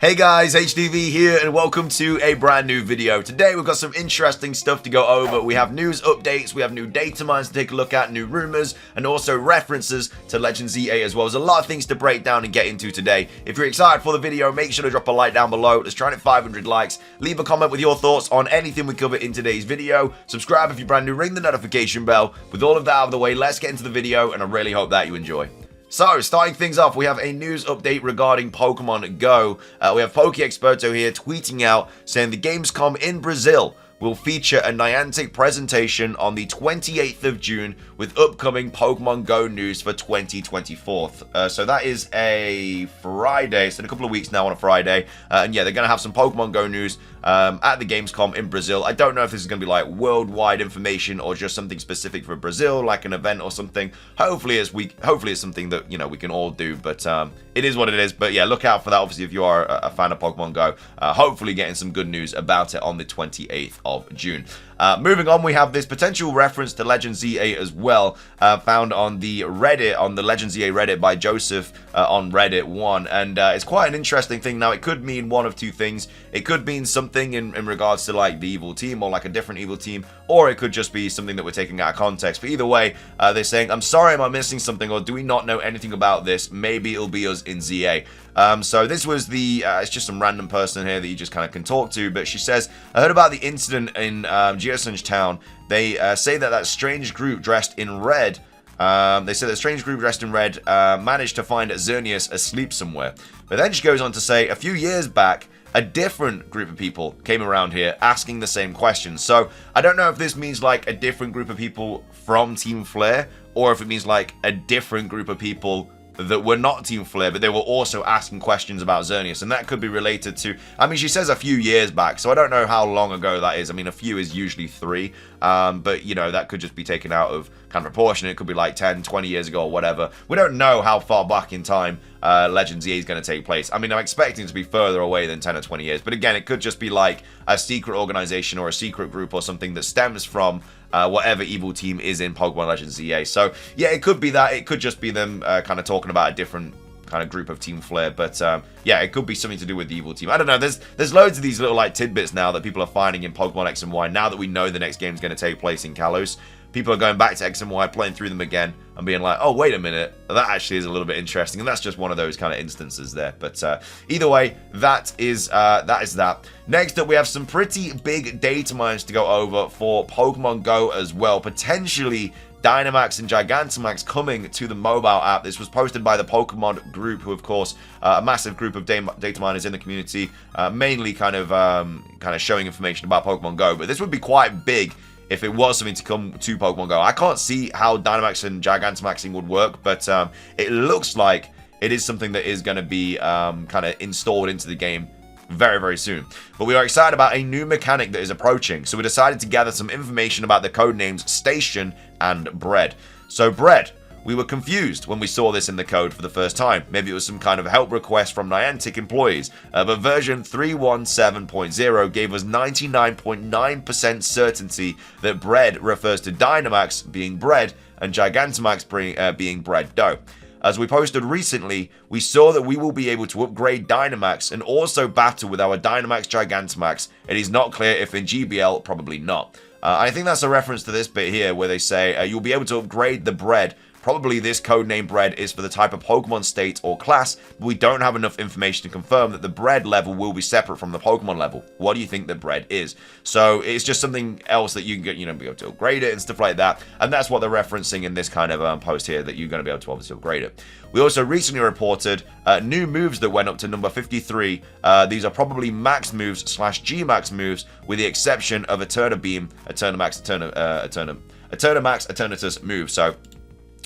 Hey guys, HDvee here and welcome to a brand new video. Today we've got some interesting stuff to go over. We have news updates, we have new Datamines to take a look at, new rumors, and also references to Legends EA as well. There's a lot of things to break down and get into today. If you're excited for the video, make sure to drop a like down below. Let's try to hit 500 likes. Leave a comment with your thoughts on anything we cover in today's video. Subscribe if you're brand new, ring the notification bell. With all of that out of the way, let's get into the video and I really hope that you enjoy. So, starting things off, we have a news update regarding Pokemon GO. We have PokeExperto here tweeting out saying the Gamescom in Brazil will feature a Niantic presentation on the 28th of June with upcoming Pokemon GO news for 2024. So that is a Friday, so in a couple of weeks now on a Friday. And yeah, they're going to have some Pokemon GO news at the Gamescom in Brazil. I don't know if this is going to be like worldwide information or just something specific for Brazil, like an event or something. Hopefully it's something that, you know, we can all do, but it is what it is. But yeah, look out for that, obviously, if you are a fan of Pokemon GO. Hopefully getting some good news about it on the 28th of June. Moving on, we have this potential reference to Legends EA as well, found on the Reddit, on the Legends EA Reddit by Joseph on Reddit 1, and it's quite an interesting thing. Now, it could mean one of two things. It could mean something in regards to like the evil team or like a different evil team, or it could just be something that we're taking out of context. But either way, they're saying, I'm sorry, am I missing something, or do we not know anything about this? Maybe it'll be us in ZA. So this was the, it's just some random person here that you just kind of can talk to, but she says, I heard about the incident in Geosunge Town. They say that strange group dressed in red, managed to find Xerneas asleep somewhere. But then she goes on to say, a few years back, a different group of people came around here asking the same questions. So I don't know if this means like a different group of people from Team Flare, or if it means like a different group of people that were not Team Flare, but they were also asking questions about Xerneas, and that could be related to, I mean, she says a few years back, so I don't know how long ago that is. I mean, a few is usually 3, but, you know, that could just be taken out of kind of proportion. It could be like 10, 20 years ago or whatever. We don't know how far back in time Legends EA is going to take place. I mean, I'm expecting it to be further away than 10 or 20 years, but again, it could just be like a secret organization or a secret group or something that stems from whatever evil team is in Pokemon Legends EA. So yeah, it could be that. It could just be them kind of talking about a different kind of group of Team Flare, but yeah, it could be something to do with the evil team. I don't know. There's loads of these little like tidbits now that people are finding in Pokemon X and Y. Now that we know the next game is going to take place in Kalos, people are going back to X and Y, playing through them again, and being like, oh, wait a minute, that actually is a little bit interesting. And that's just one of those kind of instances there. But either way, that is that. Next up, we have some pretty big data mines to go over for Pokemon GO as well. Potentially Dynamax and Gigantamax coming to the mobile app. This was posted by the Pokemon group, who, of course, a massive group of data miners in the community, mainly kind of showing information about Pokemon GO. But this would be quite big if it was something to come to Pokemon GO. I can't see how Dynamax and Gigantamaxing would work, but it looks like it is something that is going to be kind of installed into the game very, very soon. But we are excited about a new mechanic that is approaching, so we decided to gather some information about the codenames Station and Bread. So Bread, we were confused when we saw this in the code for the first time. Maybe it was some kind of help request from Niantic employees, but version 317.0 gave us 99.9% certainty that Bread refers to Dynamax being bread and Gigantamax being bread dough. As we posted recently, we saw that we will be able to upgrade Dynamax and also battle with our Dynamax Gigantamax. It is not clear if in GBL, probably not. I think that's a reference to this bit here where they say you'll be able to upgrade the bread. Probably this codename Bread is for the type of Pokemon state or class, but we don't have enough information to confirm that the Bread level will be separate from the Pokemon level. What do you think the Bread is? So it's just something else that you can get, you know, be able to upgrade it and stuff like that. And that's what they're referencing in this kind of post here, that you're going to be able to obviously upgrade it. We also recently reported new moves that went up to number 53. These are probably max moves / G-max moves, with the exception of Eterna Beam, Eternamax, Eternatus moves. So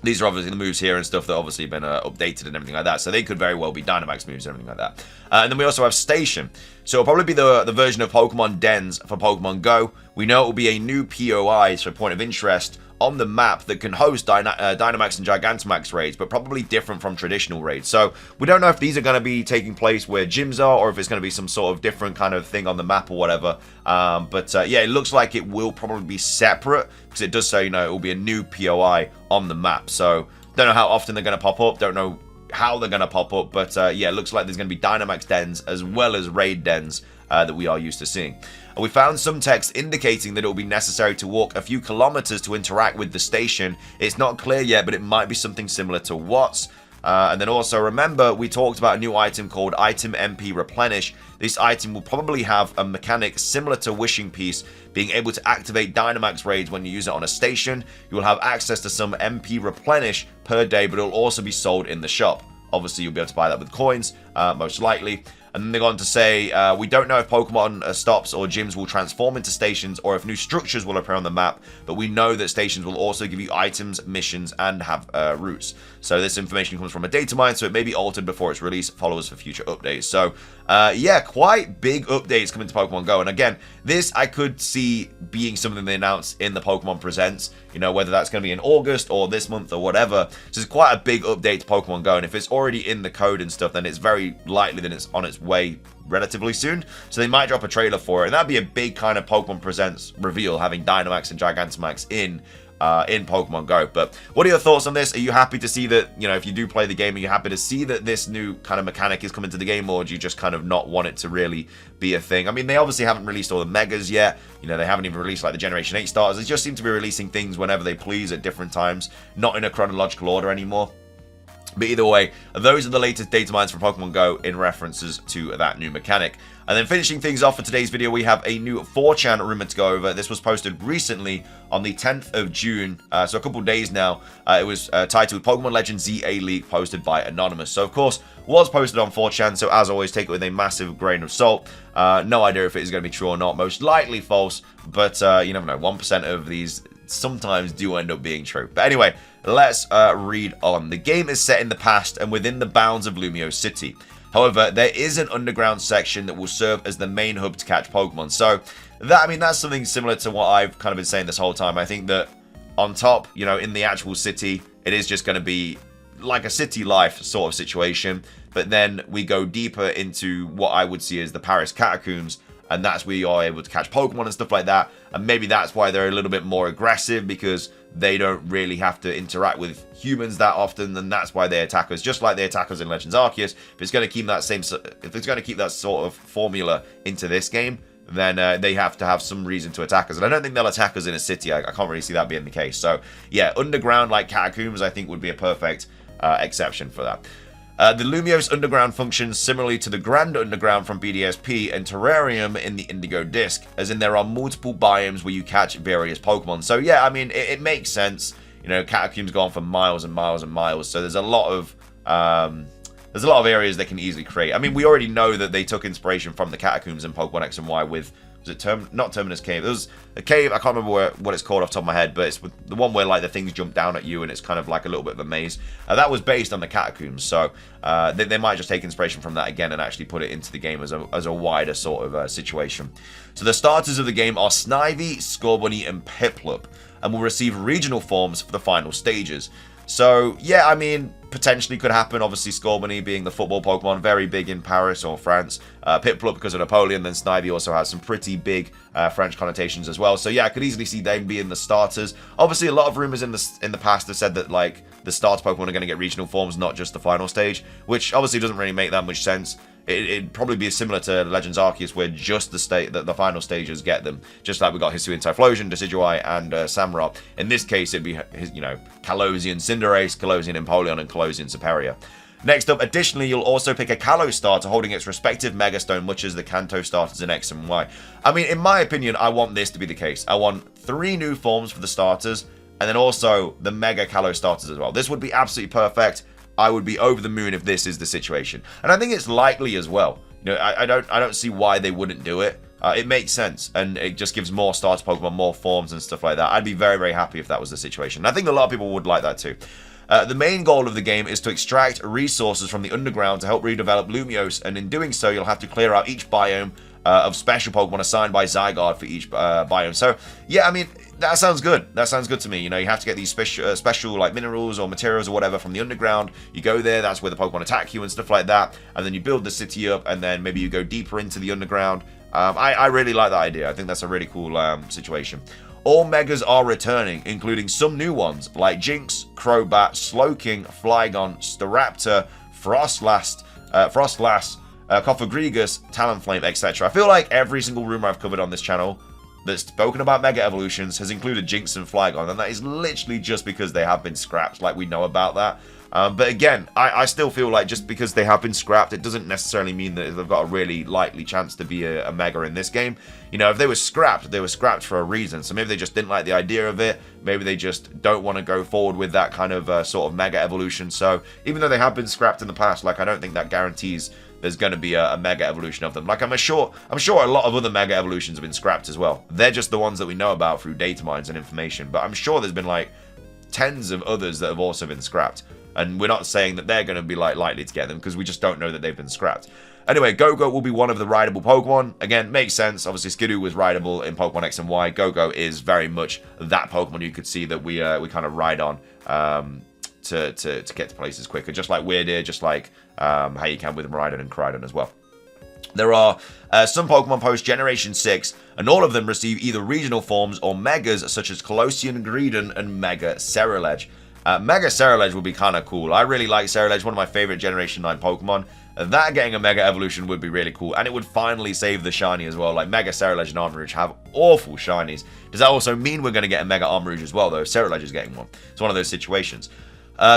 these are obviously the moves here and stuff that obviously have been updated and everything like that. So they could very well be Dynamax moves and everything like that. And then we also have Station. So it'll probably be the version of Pokemon Dens for Pokemon GO. We know it will be a new POI, so point of interest, on the map that can host Dynamax and Gigantamax raids, but probably different from traditional raids. So we don't know if these are going to be taking place where gyms are, or if it's going to be some sort of different kind of thing on the map or whatever. But yeah, it looks like it will probably be separate, because it does say, you know, it will be a new POI on the map. So don't know how often they're going to pop up. Don't know how they're going to pop up, but yeah, it looks like there's going to be Dynamax dens as well as raid dens that we are used to seeing. And we found some text indicating that it will be necessary to walk a few kilometers to interact with the station. It's not clear yet, but it might be something similar to Watts. And then also remember, we talked about a new item called Item MP Replenish. This item will probably have a mechanic similar to Wishing Piece, being able to activate Dynamax raids when you use it on a station. You will have access to some MP Replenish per day, but it will also be sold in the shop. Obviously, you'll be able to buy that with coins, most likely. And then they go on to say, we don't know if Pokemon stops or gyms will transform into stations or if new structures will appear on the map, but we know that stations will also give you items, missions, and have routes. So this information comes from a Datamine, so it may be altered before its release. Follow us for future updates. So, yeah, quite big updates coming to Pokemon GO. And again, this I could see being something they announce in the Pokemon Presents, you know, whether that's going to be in August or this month or whatever. So it's quite a big update to Pokemon GO, and if it's already in the code and stuff, then it's very likely that it's on its way relatively soon. So they might drop a trailer for it, and that'd be a big kind of Pokemon Presents reveal, having Dynamax and Gigantamax in Pokemon GO. But what are your thoughts on this? Are you happy to see that, you know, if you do play the game, are you happy to see that this new kind of mechanic is coming to the game, or do you just kind of not want it to really be a thing? I mean, they obviously haven't released all the Megas yet. You know, they haven't even released like the Generation 8 starters. They just seem to be releasing things whenever they please at different times, not in a chronological order anymore. But either way, those are the latest data mines from Pokemon GO in references to that new mechanic. And then finishing things off for today's video, we have a new 4chan rumor to go over. This was posted recently on the 10th of June, so a couple days now. It was titled Pokemon Legends ZA Leak, posted by Anonymous. So of course, was posted on 4chan, so as always, take it with a massive grain of salt. No idea if it is going to be true or not. Most likely false, but you never know. 1% of these sometimes do end up being true. But anyway, let's read on. The game is set in the past and within the bounds of Lumiose City. However, there is an underground section that will serve as the main hub to catch Pokemon. So, that, I mean, that's something similar to what I've kind of been saying this whole time. I think that on top, you know, in the actual city, it is just going to be like a city life sort of situation. But then we go deeper into what I would see as the Paris catacombs, and that's where you are able to catch Pokemon and stuff like that. And maybe that's why they're a little bit more aggressive, because they don't really have to interact with humans that often, and that's why they attack us, just like they attack us in Legends Arceus. If it's going to keep that sort of formula into this game, then they have to have some reason to attack us. And I don't think they'll attack us in a city. I can't really see that being the case. So yeah, underground like catacombs, I think would be a perfect exception for that. The Lumiose Underground functions similarly to the Grand Underground from BDSP and Terrarium in the Indigo Disc, as in there are multiple biomes where you catch various Pokemon. So yeah, I mean, it makes sense. You know, catacombs go on for miles and miles and miles, so there's a lot of areas they can easily create. I mean, we already know that they took inspiration from the catacombs in Pokemon X and Y with, was it not Terminus Cave? It was a cave, I can't remember what it's called off the top of my head, but it's the one where like the things jump down at you and it's kind of like a little bit of a maze. That was based on the catacombs, so they might just take inspiration from that again and actually put it into the game as a wider sort of situation. So the starters of the game are Snivy, Scorbunny, and Piplup, and will receive regional forms for the final stages. So, yeah, I mean, potentially could happen. Obviously, Scorbunny being the football Pokemon, very big in Paris or France. Piplup because of Napoleon, then Snivy also has some pretty big French connotations as well. So, yeah, I could easily see them being the starters. Obviously, a lot of rumors in the past have said that, like, the starter Pokemon are going to get regional forms, not just the final stage, which obviously doesn't really make that much sense. It'd probably be similar to Legends Arceus, where just the final stages get them, just like we got Hisuian Typhlosion, Decidueye, and Samurott. In this case, it'd be, you know, Kalosian Cinderace, Kalosian Empoleon, and Kalosian Serperior. Next up, additionally, you'll also pick a Kalos starter holding its respective Megastone, much as the Kanto starters in X and Y. I mean, in my opinion, I want this to be the case. I want 3 new forms for the starters, and then also the Mega Kalos starters as well. This would be absolutely perfect. I would be over the moon if this is the situation, and I think it's likely as well. You know, I don't see why they wouldn't do it. It makes sense, and it just gives more starter Pokemon, more forms and stuff like that. I'd be very, very happy if that was the situation. And I think a lot of people would like that too. The main goal of the game is to extract resources from the underground to help redevelop Lumiose, and in doing so, you'll have to clear out each biome of special Pokemon assigned by Zygarde for each biome. So, yeah, I mean, that sounds good. That sounds good to me. You know, you have to get these special like minerals or materials or whatever from the underground. You go there, that's where the Pokemon attack you and stuff like that. And then you build the city up, and then maybe you go deeper into the underground. I really like that idea. I think that's a really cool situation. All Megas are returning, including some new ones like Jinx, Crobat, Slowking, Flygon, Staraptor, Frostlass, Cofagrigus, Talonflame, etc. I feel like every single rumor I've covered on this channel that's spoken about Mega Evolutions has included Jinx and Flygon, and that is literally just because they have been scrapped, like we know about that. But again, I still feel like just because they have been scrapped, it doesn't necessarily mean that they've got a really likely chance to be a Mega in this game. You know, if they were scrapped for a reason. So maybe they just didn't like the idea of it. Maybe they just don't want to go forward with that kind of sort of Mega Evolution. So even though they have been scrapped in the past, like I don't think that guarantees there's going to be a Mega Evolution of them. Like I'm sure a lot of other Mega Evolutions have been scrapped as well. They're just the ones that we know about through Datamines and information. But I'm sure there's been like tens of others that have also been scrapped. And we're not saying that they're going to be like likely to get them because we just don't know that they've been scrapped. Anyway, Go-Go will be one of the rideable Pokemon. Again, makes sense. Obviously, Skidoo was rideable in Pokemon X and Y. Go-Go is very much that Pokemon you could see that we kind of ride on to get to places quicker. Just like Weirdeer, just like how you can with Miraidon and Koraidon as well. There are some Pokemon post Generation 6, and all of them receive either regional forms or Megas, such as Colossian Greedon and Mega Ceruledge. Mega Ceruledge would be kind of cool. I really like Ceruledge, one of my favorite Generation 9 Pokemon. That getting a Mega Evolution would be really cool, and it would finally save the shiny as well. Like, Mega Ceruledge and Armourouge have awful shinies. Does that also mean we're going to get a Mega Armourouge as well, though? Ceruledge is getting one. It's one of those situations.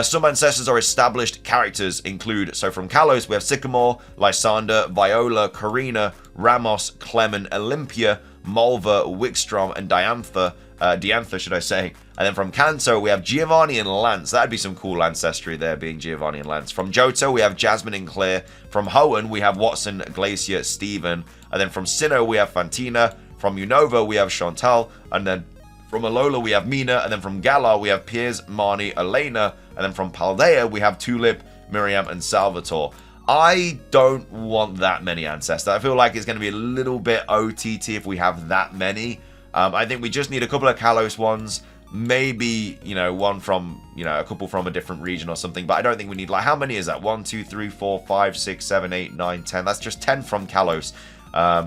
Some ancestors are established characters include, so from Kalos, we have Sycamore, Lysander, Viola, Karina, Ramos, Clement, Olympia, Malva, Wickstrom, and Diantha, should I say. And then from Kanto, we have Giovanni and Lance. That'd be some cool ancestry there, being Giovanni and Lance. From Johto, we have Jasmine and Claire. From Hoenn, we have Watson, Glacier, Steven. And then from Sinnoh, we have Fantina. From Unova, we have Chantal. And then from Alola, we have Mina. And then from Galar, we have Piers, Marnie, Elena. And then from Paldea, we have Tulip, Miriam, and Salvatore. I don't want that many ancestors. I feel like it's going to be a little bit OTT if we have that many. I think we just need a couple of Kalos ones. Maybe, you know, one from, you know, a couple from a different region or something. But I don't think we need, like, how many is that? 1, 2, 3, 4, 5, 6, 7, 8, 9, 10. That's just 10 from Kalos.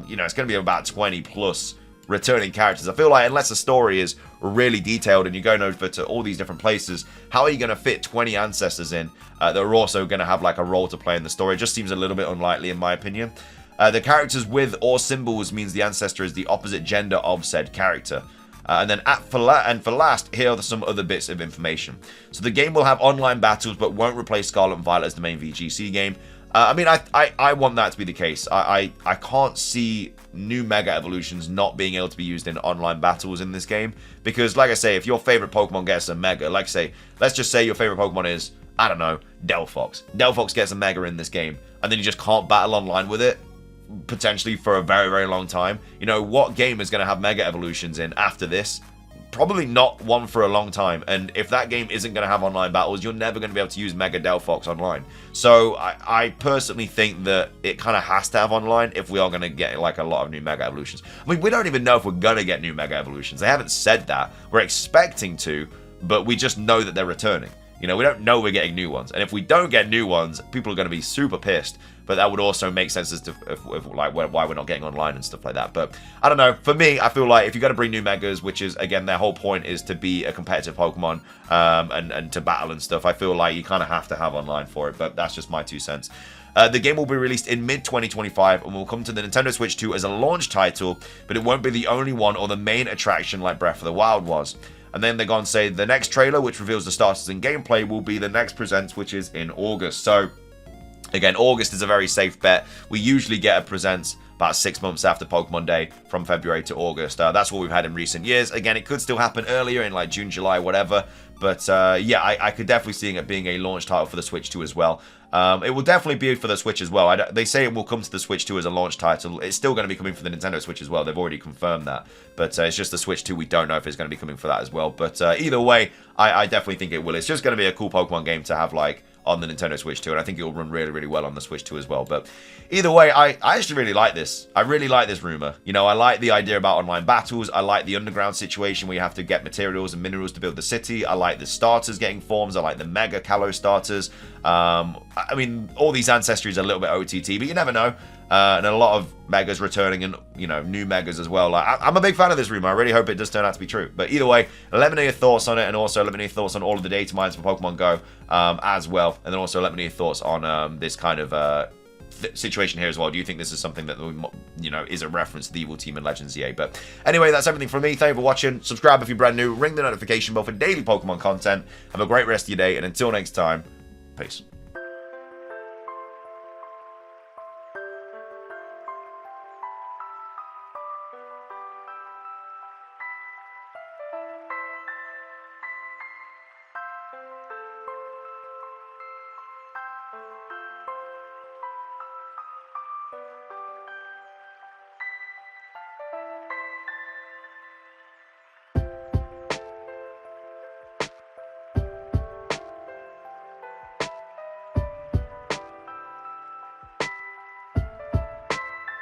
You know, it's going to be about 20 plus returning characters. I feel like unless the story is really detailed and you're going over to all these different places, how are you going to fit 20 ancestors in that are also going to have, like, a role to play in the story? It just seems a little bit unlikely, in my opinion. The characters with or symbols means the ancestor is the opposite gender of said character. And then for last, here are some other bits of information. So the game will have online battles, but won't replace Scarlet and Violet as the main VGC game. I mean, I want that to be the case. I can't see new Mega Evolutions not being able to be used in online battles in this game. Because, like I say, if your favorite Pokemon gets a Mega, like say, let's just say your favorite Pokemon is, I don't know, Delphox. Delphox gets a Mega in this game, and then you just can't battle online with it, potentially for a very, very long time. You know, what game is going to have Mega Evolutions in after this? Probably not one for a long time. And if that game isn't going to have online battles, you're never going to be able to use Mega Delphox online. So I personally think that it kind of has to have online if we are going to get like a lot of new Mega Evolutions. I mean, we don't even know if we're going to get new Mega Evolutions. They haven't said that. We're expecting to, but we just know that they're returning. You know, we don't know we're getting new ones. And if we don't get new ones, people are going to be super pissed. But that would also make sense as to like why we're not getting online and stuff like that. But I don't know. For me, I feel like if you're going to bring new Megas, which is, again, their whole point is to be a competitive Pokemon and to battle and stuff, I feel like you kind of have to have online for it. But that's just my 2 cents. The game will be released in mid-2025 and will come to the Nintendo Switch 2 as a launch title, but it won't be the only one or the main attraction like Breath of the Wild was. And then they go on to say the next trailer, which reveals the starters and gameplay, will be the next Presents, which is in August. So, again, August is a very safe bet. We usually get a Presents about 6 months after Pokemon Day from February to August. That's what we've had in recent years. Again, it could still happen earlier in like June, July, whatever. But yeah, I could definitely see it being a launch title for the Switch 2 as well. It will definitely be for the Switch as well. They say it will come to the Switch 2 as a launch title. It's still going to be coming for the Nintendo Switch as well. They've already confirmed that. But it's just the Switch 2. We don't know if it's going to be coming for that as well. But either way, I definitely think it will. It's just going to be a cool Pokemon game to have like on the Nintendo Switch 2, and I think it will run really, really well on the Switch 2 as well. But either way, I actually really like this. I really like this rumor. You know, I like the idea about online battles. I like the underground situation where you have to get materials and minerals to build the city. I like the starters getting forms. I like the Mega Kalos starters. I mean, all these ancestries are a little bit OTT, but you never know. and a lot of megas returning and, you know, new megas as well. Like, I'm a big fan of this rumor. I really hope it does turn out to be true. But either way, let me know your thoughts on it, and also let me know your thoughts on all of the data mines for Pokemon Go as well. And then also let me know your thoughts on this kind of situation here as well. Do you think this is something that, you know, is a reference to the evil team in Legends EA? But anyway, that's everything from me. Thank you for watching. Subscribe if you're brand new. Ring the notification bell for daily Pokemon content. Have a great rest of your day, and until next time, peace.